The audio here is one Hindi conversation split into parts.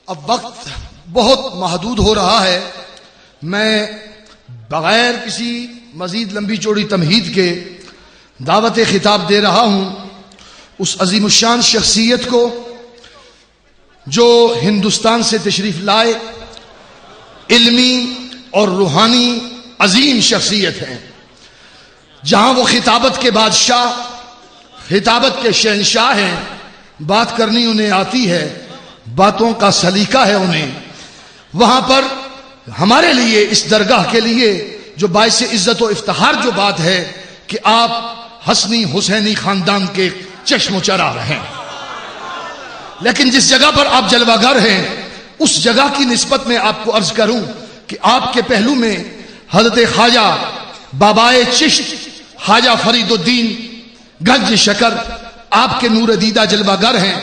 अब वक्त बहुत महदूद हो रहा है। मैं बगैर किसी मजीद लंबी चौड़ी तमहीद के दावत खिताब दे रहा हूं उस अजीमुशान शख्सियत को जो हिंदुस्तान से तशरीफ लाए, इल्मी और रूहानी अजीम शख्सियत हैं। जहां वो खिताबत के बादशाह, खिताबत के शहंशाह हैं, बात करनी उन्हें आती है, बातों का सलीका है उन्हें। वहां पर हमारे लिए, इस दरगाह के लिए जो बाइस इज्जत और इफ्तिखार जो बात है कि आप हसनी हुसैनी खानदान के चश्मो चराग हैं। लेकिन जिस जगह पर आप जलवागर हैं उस जगह की निस्बत में आपको अर्ज करूं कि आपके पहलू में हजरत ख्वाजा बाबाए चिश्त ख्वाजा फरीदुद्दीन गंज शकर आपके नूर दीदा जलवागर हैं।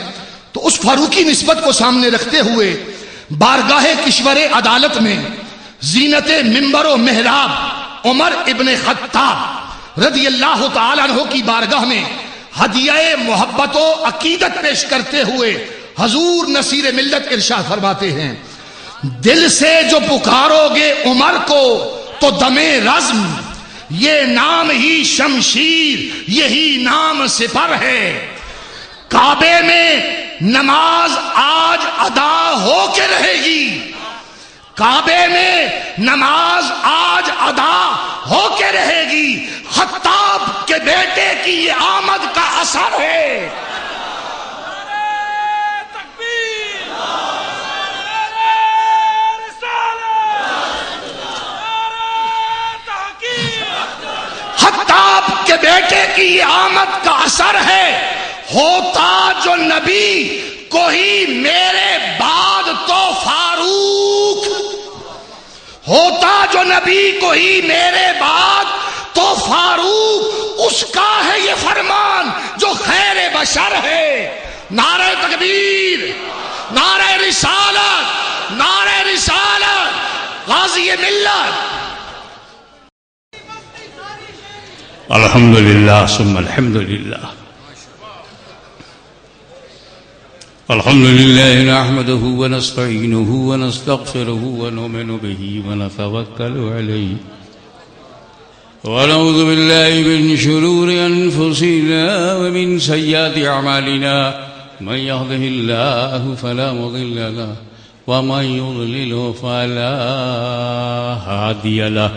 तो उस फारूकी निस्बत को सामने रखते हुए बारगाहे किश्वरे अदालत में जीनते मिंबर व मेहराब उमर इब्ने खत्ताब रदी अल्लाह तआला अन्हु की बारगाह में हदिया मोहब्बत व अकीदत पेश करते हुए हजूर नसीर मिल्लत इरशाद फरमाते हैं, दिल से जो पुकारोगे उमर को तो दमे रज़्म, ये नाम ही शमशीर, यही नाम सिपर है। काबे में नमाज आज अदा हो के रहेगी, काबे में नमाज आज अदा हो के रहेगी। खत्ताब के बेटे की ये आमद का असर है। खत्ताब के बेटे की ये आमद का असर है। होता जो नबी को ही मेरे बाद तो फारूक, होता जो नबी को ही मेरे बाद तो फारूक, उसका है ये फरमान जो खैर बशर है। नारे तकबीर, नारे रिसालत, नारे रिसालत, गाज़ी मिल्लत। अल्हम्दुलिल्लाह सुम्मा अल्हम्दुलिल्लाह। अल्हम्दुलिल्लाह नहमदुहु व नस्तईनुहु व नस्तगफिरुहु व नुमिनु बिही व नतवक्कलु अलैहि व नऊज़ु बिल्लाहि मिन शुरूरि अनफुसिना व मिन सय्यिआति अमालिना। मन यहदिहिल्लाहु फला मुदिल्ल लहु व मन युद्लिलहु फला हादिय लहु।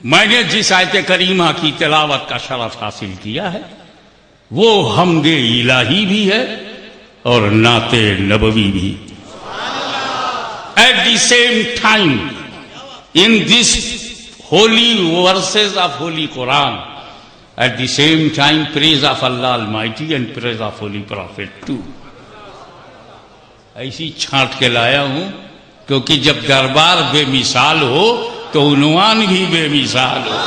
मैंने जिस आयत करीमा की तिलावत का शरफ हासिल किया है वो हमदे इलाही भी है और नाते नबवी भी. At the same time, in this holy verses of Holy Quran, at the same time praise of Allah Almighty and praise of Holy Prophet too. ऐसी छांट के लाया हूं क्योंकि जब दरबार बेमिसाल हो तो उन्वान भी बेमिसाल हो.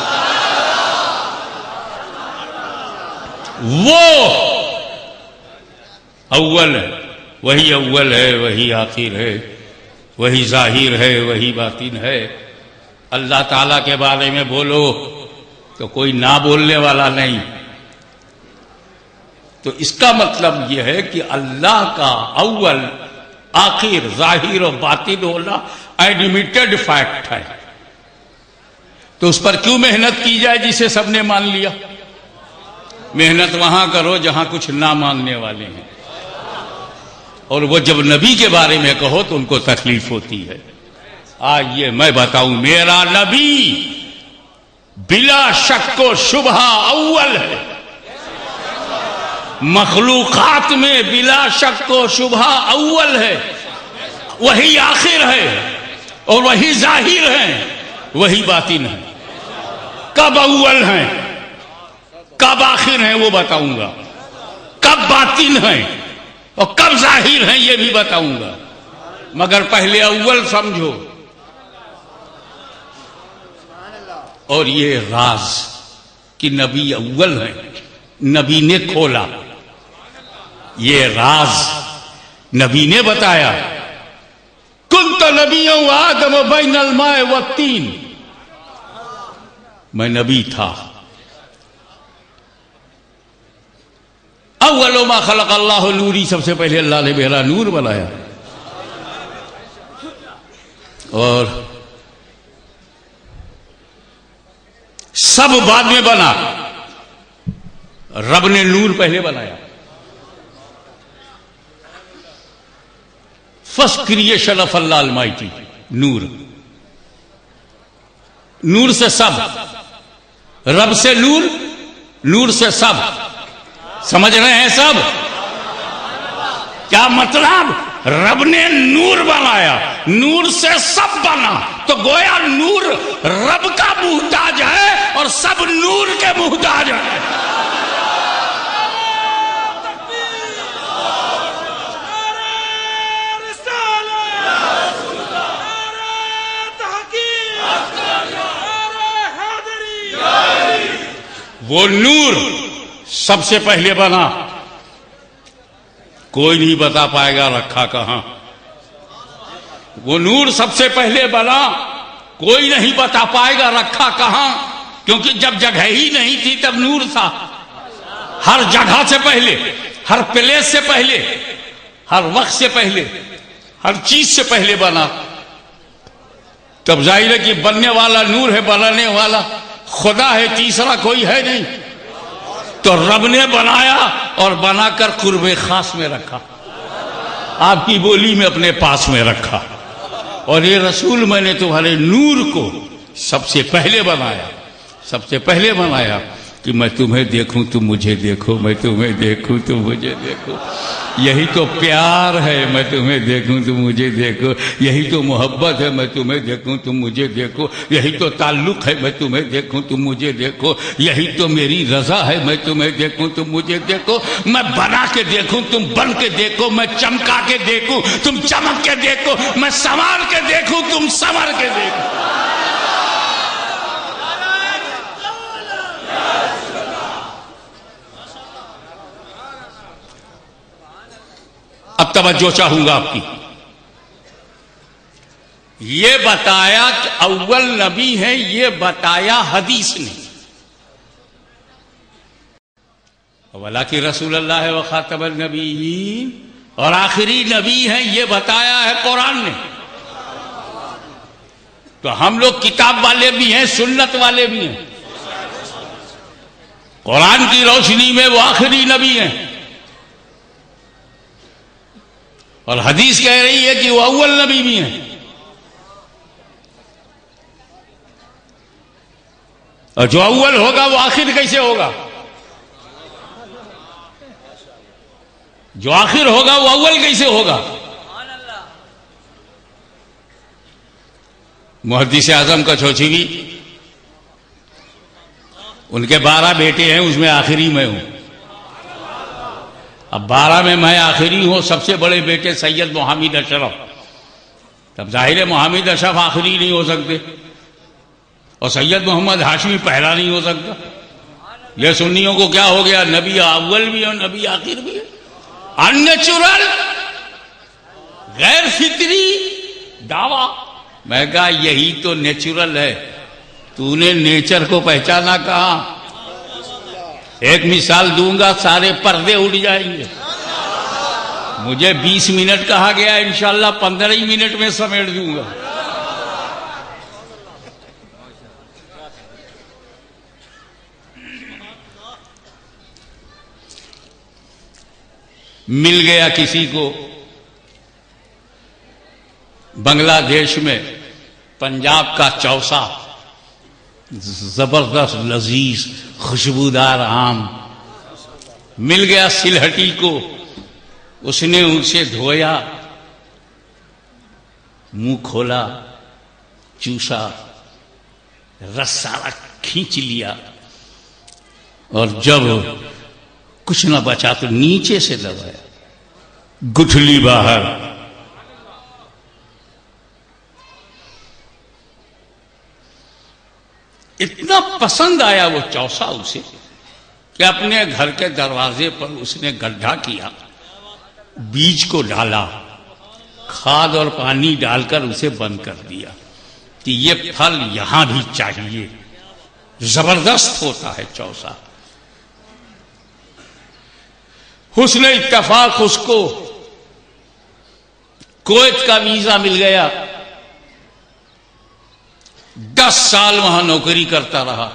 वो अव्वल है, वही अव्वल है, वही आखिर है, वही जाहिर है, वही बातिन है। अल्लाह ताला के बारे में बोलो तो कोई ना बोलने वाला नहीं। तो इसका मतलब यह है कि अल्लाह का अव्वल, आखिर, जाहिर और बातिन होना एडमिटेड फैक्ट है। तो उस पर क्यों मेहनत की जाए जिसे सबने मान लिया? मेहनत वहां करो जहां कुछ ना मानने वाले हैं। और वो जब नबी के बारे में कहो तो उनको तकलीफ होती है। आइए मैं बताऊं, मेरा नबी बिला शक व शुबहा अव्वल है। मखलूकात में बिला शक व शुबहा अव्वल है। वही आखिर है और वही जाहिर है, वही बातिन है। कब अव्वल है, कब आखिर है वो बताऊंगा, कब बातिन है और कब जाहिर है ये भी बताऊंगा। मगर पहले अव्वल समझो। और ये राज कि नबी अव्वल है, नबी ने खोला। ये राज नबी ने बताया। कुंत नबियों आदम बैनल माए व तीन, मैं नबी था। अव्वलो मा खलक अल्लाह नूरी, सबसे पहले अल्लाह ने मेरा नूर बनाया। और सब बाद में बना, रब ने नूर पहले बनाया। First creation of Allah almighty, नूर। नूर से सब, रब से नूर, नूर से सब। समझ रहे हैं सब? क्या मतलब? रब ने नूर बनाया, नूर से सब बना। तो गोया नूर रब का मुहताज है और सब नूर के मुहताज है। वो नूर सबसे पहले बना, कोई नहीं बता पाएगा रखा कहां। वो नूर सबसे पहले बना, कोई नहीं बता पाएगा रखा कहां, क्योंकि जब जगह ही नहीं थी तब नूर था। हर जगह से पहले, हर प्लेस से पहले, हर वक्त से पहले, हर चीज से पहले बना। तब जाहिर है कि बनने वाला नूर है, बनाने वाला खुदा है, तीसरा कोई है नहीं। तो रब ने बनाया और बनाकर कुर्बे खास में रखा, आपकी बोली में अपने पास में रखा। और ये रसूल, मैंने तुम्हारे नूर को सबसे पहले बनाया, सबसे पहले बनाया कि मैं तुम्हें देखूं तुम मुझे देखो, मैं तुम्हें देखूं तुम मुझे देखो। यही तो प्यार है, मैं तुम्हें देखूं तुम मुझे देखो। यही तो मोहब्बत है, मैं तुम्हें देखूं तुम मुझे देखो। यही तो ताल्लुक है, मैं तुम्हें देखूं तुम मुझे देखो। यही तो मेरी रजा है, मैं तुम्हें देखूं तुम मुझे देखो। मैं बना के देखूं तुम बन के देखो, मैं चमका के देखूं तुम चमक के देखो, मैं संवार के देखूं तुम संवर के देखो। अब तवज्जो चाहूंगा आपकी। ये बताया कि अव्वल नबी है, ये बताया हदीस ने। वला की रसूल अल्लाह है व खातमुन नबीयीन, और आखिरी नबी है ये बताया है कुरान ने। तो हम लोग किताब वाले भी हैं, सुन्नत वाले भी हैं। कुरान की रोशनी में वो आखिरी नबी हैं और हदीस कह रही है कि वो अव्वल नबी भी हैं। और जो अव्वल होगा वो आखिर कैसे होगा? जो आखिर होगा वो अव्वल कैसे होगा? मुहद्दिस आजम का चौचीवी, उनके 12 बेटे हैं, उसमें आखिरी मैं हूं। अब 12 में मैं आखिरी हूं, सबसे बड़े बेटे सैयद मोहम्मद अशरफ। तब जाहिर है मोहम्मद अशरफ आखिरी नहीं हो सकते और सैयद मोहम्मद हाशमी पहला नहीं हो सकता। यह सुन्नियों को क्या हो गया? नबी अव्वल भी और नबी आखिर भी है। अननेचुरल फितरी दावा। मैं कहा यही तो नेचुरल है, तूने नेचर को पहचाना कहां? एक मिसाल दूंगा, सारे पर्दे उड़ जाएंगे। मुझे 20 मिनट कहा गया, इंशाल्लाह 15 ही मिनट में समेट दूंगा। मिल गया किसी को बांग्लादेश में पंजाब का चौसा, जबरदस्त लजीज खुशबूदार आम मिल गया सिलहटी को। उसने उसे धोया, मुंह खोला, चूसा, रस सारा खींच लिया, और जब कुछ न बचा तो नीचे से दबाया, गुठली बाहर। इतना पसंद आया वो चौसा उसे कि अपने घर के दरवाजे पर उसने गड्ढा किया, बीज को डाला, खाद और पानी डालकर उसे बंद कर दिया कि ये फल यहां भी चाहिए। जबरदस्त होता है चौसा। उसने इत्तेफाक उसको कुवैत का वीजा मिल गया, 10 साल वहां नौकरी करता रहा।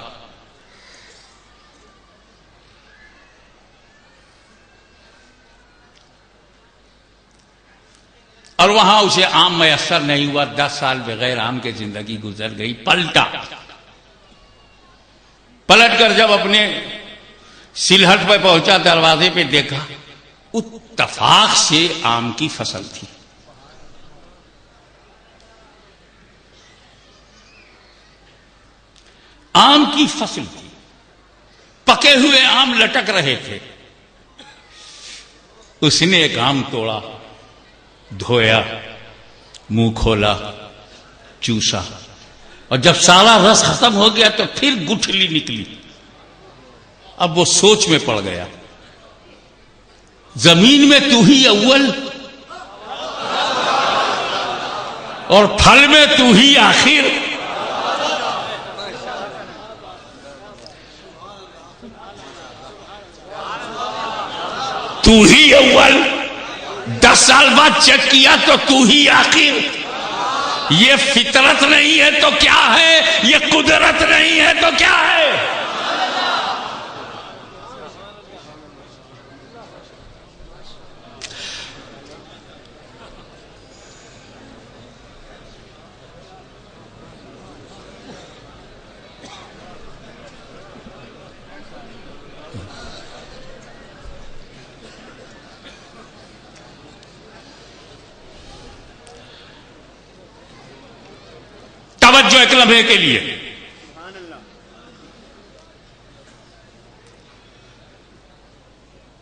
और वहां उसे आम मयसर नहीं हुआ, 10 साल बगैर आम के जिंदगी गुजर गई। पलटकर जब अपने सिलहट पर पहुंचा, दरवाजे पे देखा, इत्तेफाक से आम की फसल थी। आम की फसल थी, पके हुए आम लटक रहे थे। उसने एक आम तोड़ा, धोया, मुंह खोला, चूसा, और जब सारा रस खत्म हो गया तो फिर गुठली निकली। अब वो सोच में पड़ गया, जमीन में तू ही अव्वल और फल में तू ही आखिर। तू ही अव्वल, 10 साल बाद चेक किया तो तू ही आखिर। ये फितरत नहीं है तो क्या है, ये कुदरत नहीं है तो क्या है। तवज्जो एक लम्हे के लिए,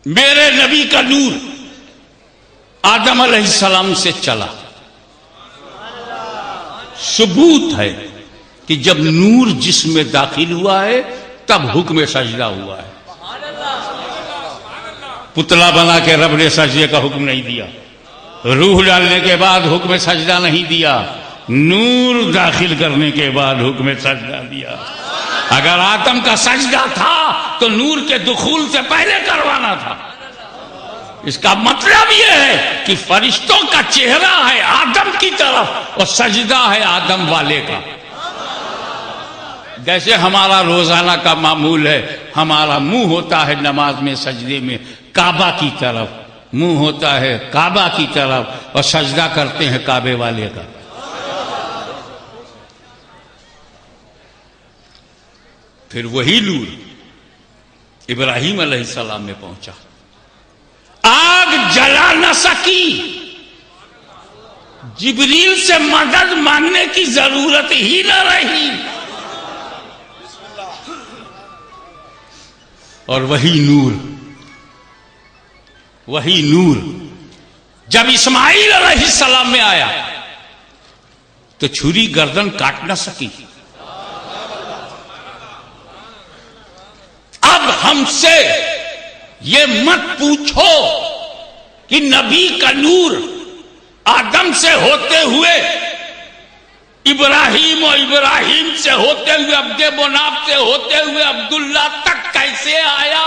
मेरे नबी का नूर आदम अलैहिस्सलाम से चला। सबूत है कि जब नूर जिस्म में दाखिल हुआ है तब हुक्म सजदा हुआ है। पुतला बना के रब ने सजदे का हुक्म नहीं दिया, रूह डालने के बाद हुक्म सजदा नहीं दिया, नूर दाखिल करने के बाद हुक्म सजदा दिया। अगर आदम का सजदा था तो नूर के दुखूल से पहले करवाना था। इसका मतलब यह है कि फरिश्तों का चेहरा है आदम की तरफ और सजदा है आदम वाले का। जैसे हमारा रोजाना का मामूल है, हमारा मुंह होता है नमाज में सजदे में काबा की तरफ, मुंह होता है काबा की तरफ और सजदा करते हैं काबे वाले का। फिर वही नूर इब्राहिम अलैहिस्सलाम में पहुंचा, आग जला न सकी, जिब्रील से मदद मांगने की जरूरत ही न रही। और वही नूर जब इस्माइल अलैहिस्सलाम में आया तो छुरी गर्दन काट न सकी। अब हमसे ये मत पूछो कि नबी का नूर आदम से होते हुए इब्राहिम और इब्राहिम से होते हुए अब्दे मुनाफ से होते हुए अब्दुल्ला तक कैसे आया?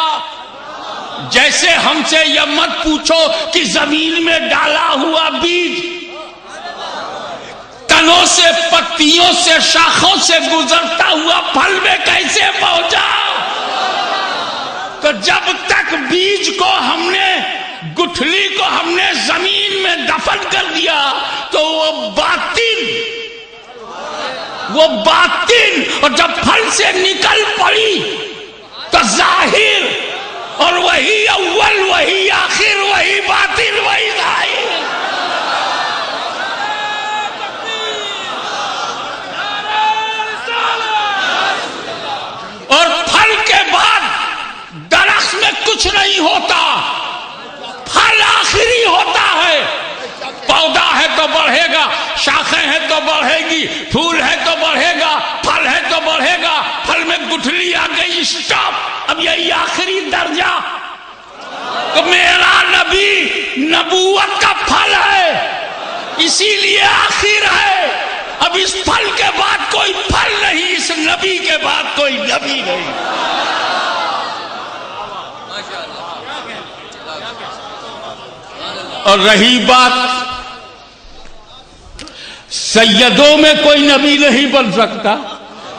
जैसे हमसे यह मत पूछो कि जमीन में डाला हुआ बीज तनों से, पत्तियों से, शाखों से गुजरता हुआ फल में कैसे पहुंचा। तो जब तक बीज को हमने, गुठली को हमने जमीन में दफन कर दिया तो वो बातिन, और जब फल से निकल पड़ी तो जाहिर, और वही अव्वल, वही आखिर, वही बातिन, वही जाहिर। और फल के बाद दरख्त में कुछ नहीं होता, फल आखिरी होता है। पौधा है तो बढ़ेगा, शाखें हैं तो बढ़ेगी, फूल है तो बढ़ेगा, फल है तो बढ़ेगा, फल में गुठली आ गई, स्टॉप, अब यही आखिरी दर्जा। तो मेरा नबी नबूवत का फल है, इसीलिए आखिर है। अब इस फल के बाद कोई फल नहीं, इस नबी के बाद कोई नबी नहीं। और रही बात सैयदों में कोई नबी नहीं बन सकता,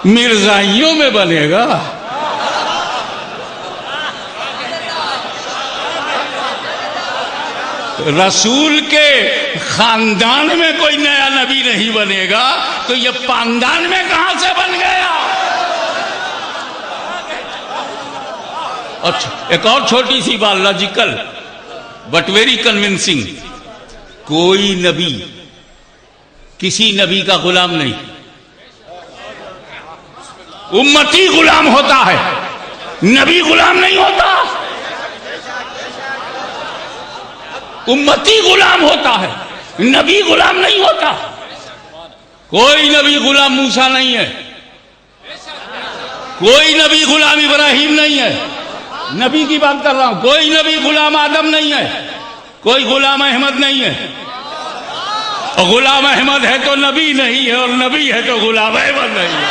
मिर्जाइयों में बनेगा। रसूल के खानदान में कोई नया नबी नहीं बनेगा तो ये पानदान में कहां से बन गया। अच्छा, एक और छोटी सी बात, लॉजिकल बट वेरी कन्विंसिंग। कोई नबी किसी नबी का गुलाम नहीं, उम्मती गुलाम होता है, नबी गुलाम नहीं होता। उम्मती गुलाम होता है, नबी गुलाम नहीं होता। कोई नबी गुलाम मूसा नहीं है, कोई नबी गुलाम इब्राहिम नहीं है, नबी की बात कर रहा हूं। कोई नबी गुलाम आदम नहीं है, कोई गुलाम अहमद नहीं है। और गुलाम अहमद है तो नबी नहीं है, और नबी है तो गुलाम अहमद नहीं है।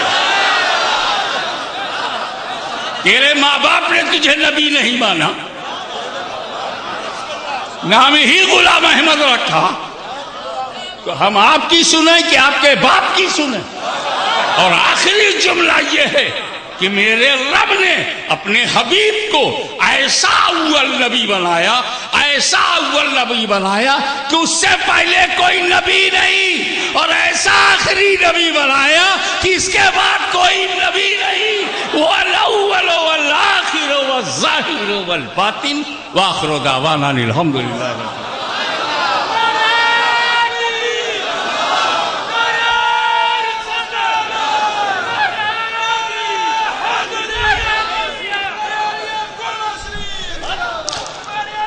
तेरे माँ बाप ने तुझे नबी नहीं माना, नाम ही गुलाम अहमद रखा, तो हम आपकी सुने कि आपके बाप की सुने। और आखिरी जुमला यह है कि मेरे रब ने अपने हबीब को ऐसा अव्वल नबी बनाया, ऐसा अव्वल नबी बनाया कि उससे पहले कोई नबी नहीं, और ऐसा आखिरी नबी बनाया कि इसके बाद कोई नबी नहीं। वल अव्वल वल आखिर वल ज़ाहिर वल बातिन व आखिर दावाना अनिल हम्दुलिल्लाह।